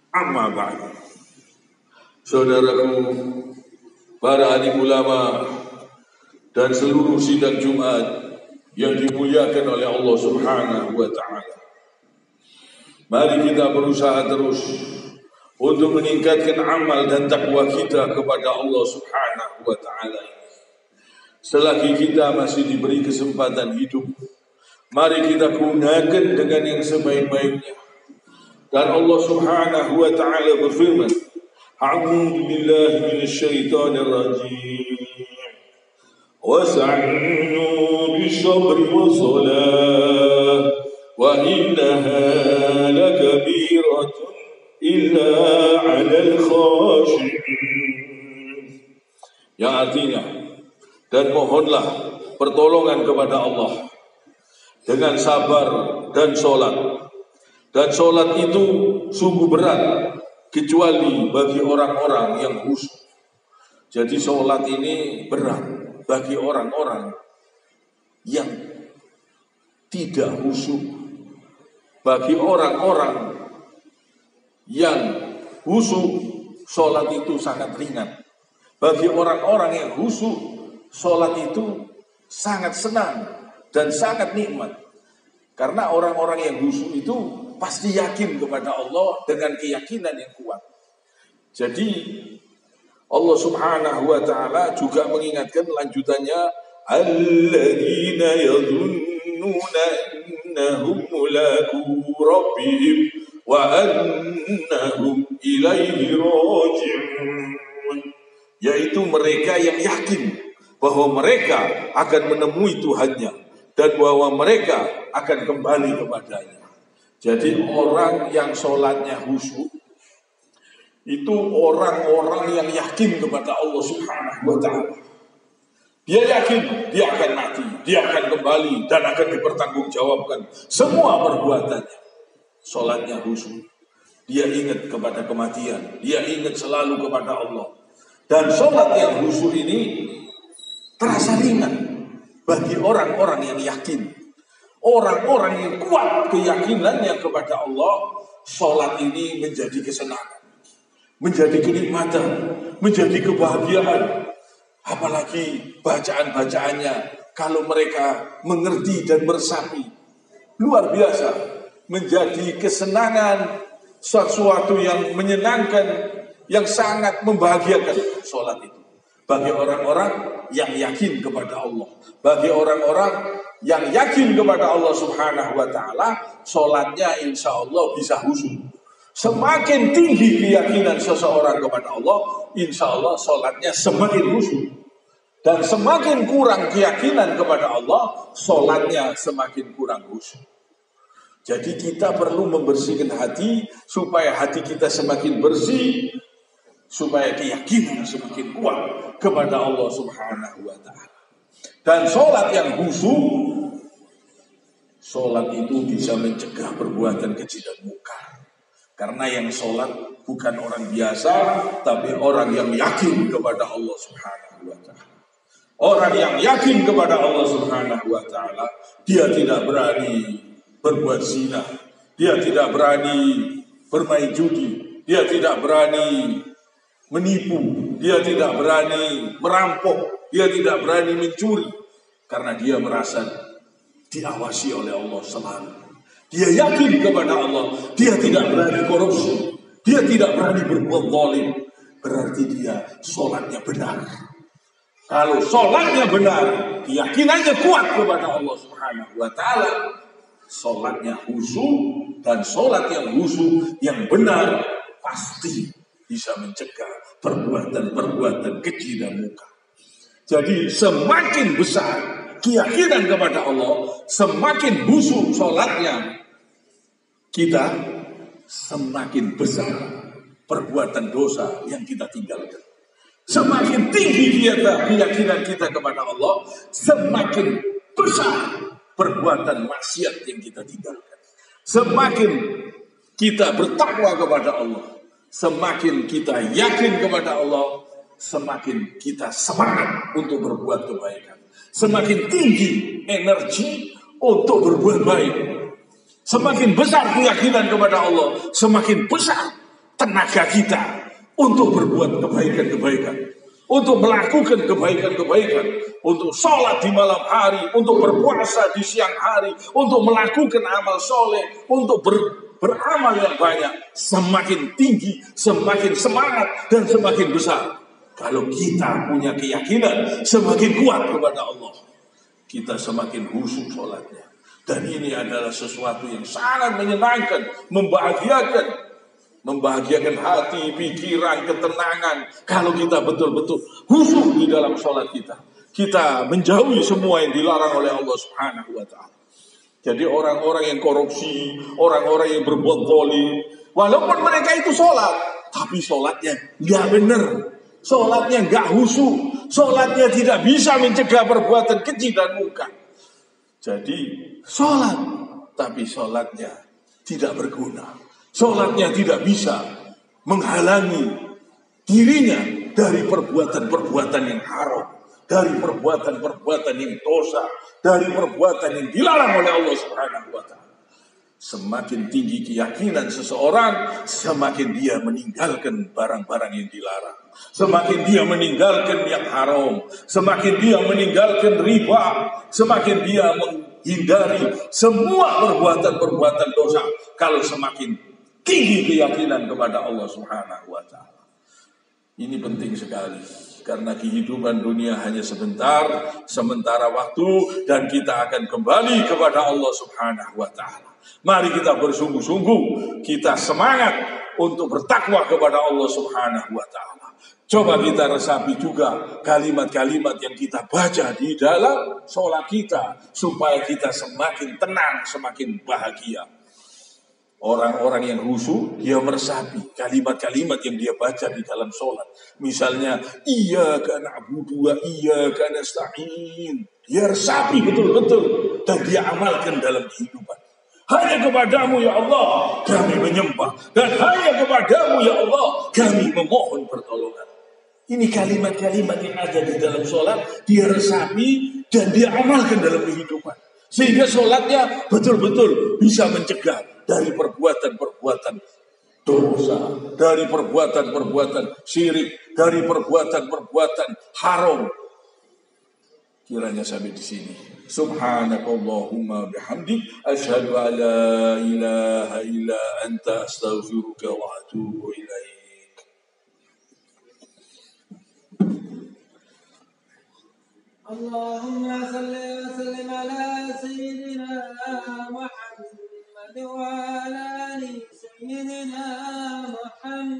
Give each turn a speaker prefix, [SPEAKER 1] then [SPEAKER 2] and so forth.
[SPEAKER 1] Amma ba'du. Saudaraku, para alim ulama dan seluruh sidang Jumat yang dimuliakan oleh Allah Subhanahu wa ta'ala. Mari kita berusaha terus untuk meningkatkan amal dan takwa kita kepada Allah Subhanahu wa ta'ala. Selagi kita masih diberi kesempatan hidup, mari kita gunakan dengan yang sebaik-baiknya. Dan Allah Subhanahu wa ta'ala berfirman, A'udzu billahi minasyaitonir rajim. Wasa'inu bisabri wassalah wa innaha lakabiratun illa 'alal khashi'in. Yang artinya, dan mohonlah pertolongan kepada Allah dengan sabar dan sholat. Dan sholat itu sungguh berat, kecuali bagi orang-orang yang khusyuk. Jadi sholat ini berat bagi orang-orang yang tidak khusyuk. Bagi orang-orang yang khusyuk, sholat itu sangat ringan. Bagi orang-orang yang khusyuk, sholat itu sangat senang dan sangat nikmat. Karena orang-orang yang khusyuk itu pasti yakin kepada Allah dengan keyakinan yang kuat. Jadi Allah Subhanahu wa ta'ala juga mengingatkan lanjutannya, alladzina yadhunnuna annahum mulaqu rabbihim wa annahum ilaihi raji'un. Yaitu mereka yang yakin bahwa mereka akan menemui Tuhannya dan bahwa mereka akan kembali kepadanya. Jadi orang yang sholatnya khusyuk itu orang-orang yang yakin kepada Allah Subhanahu wa ta'ala. Dia yakin dia akan mati, dia akan kembali dan akan dipertanggungjawabkan semua perbuatannya. Sholatnya khusyuk. Dia ingat kepada kematian, dia ingat selalu kepada Allah. Dan sholat yang khusyuk ini terasa ringan bagi orang-orang yang yakin. Orang-orang yang kuat keyakinannya kepada Allah, sholat ini menjadi kesenangan, menjadi kenikmatan, menjadi kebahagiaan. Apalagi bacaan-bacaannya, kalau mereka mengerti dan meresapi, luar biasa, menjadi kesenangan, sesuatu yang menyenangkan, yang sangat membahagiakan sholat itu. Bagi orang-orang yang yakin kepada Allah, bagi orang-orang yang yakin kepada Allah Subhanahu wa ta'ala, sholatnya insya Allah bisa khusyuk. Semakin tinggi keyakinan seseorang kepada Allah, insya Allah sholatnya semakin khusyuk. Dan semakin kurang keyakinan kepada Allah, sholatnya semakin kurang khusyuk. Jadi kita perlu membersihkan hati, supaya hati kita semakin bersih, supaya keyakinan semakin kuat kepada Allah Subhanahu wa ta'ala. Dan sholat yang khusyuk, sholat itu bisa mencegah perbuatan keji dan mungkar. Karena yang sholat bukan orang biasa, tapi orang yang yakin kepada Allah Subhanahu wa ta'ala. Orang yang yakin kepada Allah Subhanahu wa ta'ala, dia tidak berani berbuat zina, dia tidak berani bermain judi, dia tidak berani menipu, dia tidak berani merampok, dia tidak berani mencuri, karena dia merasa diawasi oleh Allah selalu. Dia yakin kepada Allah, dia tidak berani korupsi, dia tidak berani berbuat zalim. Berarti dia sholatnya benar. Kalau sholatnya benar, keyakinannya kuat kepada Allah Subhanahu wa ta'ala, sholatnya khusyuk, dan sholat yang khusyuk yang benar pasti bisa mencegah perbuatan-perbuatan keji dan mungkar. Jadi semakin besar keyakinan kepada Allah, semakin khusyuk sholatnya kita, semakin besar perbuatan dosa yang kita tinggalkan. Semakin tinggi keyakinan kita kepada Allah, semakin besar perbuatan maksiat yang kita tinggalkan. Semakin kita bertakwa kepada Allah, semakin kita yakin kepada Allah, semakin kita semangat untuk berbuat kebaikan. Semakin tinggi energi untuk berbuat baik. Semakin besar keyakinan kepada Allah, semakin besar tenaga kita untuk berbuat kebaikan-kebaikan, untuk melakukan kebaikan-kebaikan, untuk sholat di malam hari, untuk berpuasa di siang hari, untuk melakukan amal soleh, untuk beramal yang banyak, semakin tinggi, semakin semangat, dan semakin besar. Kalau kita punya keyakinan semakin kuat kepada Allah, kita semakin khusyuk sholatnya. Dan ini adalah sesuatu yang sangat menyenangkan, membahagiakan hati, pikiran, ketenangan. Kalau kita betul-betul khusyuk di dalam sholat kita, kita menjauhi semua yang dilarang oleh Allah Subhanahu wa Ta'ala. Jadi orang-orang yang korupsi, orang-orang yang berbuat zalim, walaupun mereka itu sholat, tapi sholatnya nggak benar, sholatnya nggak khusyuk, sholatnya tidak bisa mencegah perbuatan keji dan munkar. Jadi sholat, tapi sholatnya tidak berguna, sholatnya tidak bisa menghalangi dirinya dari perbuatan-perbuatan yang haram, dari perbuatan-perbuatan yang dosa, dari perbuatan yang dilarang oleh Allah Subhanahu wa Ta'ala. Semakin tinggi keyakinan seseorang, semakin dia meninggalkan barang-barang yang dilarang, semakin dia meninggalkan yang haram, semakin dia meninggalkan riba, semakin dia menghindari semua perbuatan-perbuatan dosa. Kalau semakin tinggi keyakinan kepada Allah Subhanahu wa Ta'ala. Ini penting sekali, karena kehidupan dunia hanya sementara waktu, dan kita akan kembali kepada Allah Subhanahu wa Ta'ala. Mari kita bersungguh-sungguh, kita semangat untuk bertakwa kepada Allah Subhanahu wa Ta'ala. Coba kita resapi juga kalimat-kalimat yang kita baca di dalam sholat kita, supaya kita semakin tenang, semakin bahagia. Orang-orang yang khusyuk, dia meresapi kalimat-kalimat yang dia baca di dalam sholat. Misalnya, iyyaka na'budu wa iyyaka nasta'in. Dia resapi betul-betul, dan dia amalkan dalam kehidupan. Hanya kepadamu ya Allah kami menyembah, dan hanya kepadamu ya Allah kami memohon pertolongan. Ini kalimat-kalimat yang ada di dalam sholat, dia resapi dan dia amalkan dalam kehidupan. Sehingga sholatnya betul-betul bisa mencegah dari perbuatan-perbuatan dosa, dari perbuatan-perbuatan syirik, dari perbuatan-perbuatan haram. Kiranya sampai di sini. Subhanakallahumma bihamdik, asyhadu an la ilaha illa anta, astaghfiruka wa atubu ilaik.
[SPEAKER 2] Allahumma salli wa sallim ala sayyidina Muhammad wa ala ali sayyidina Muhammad.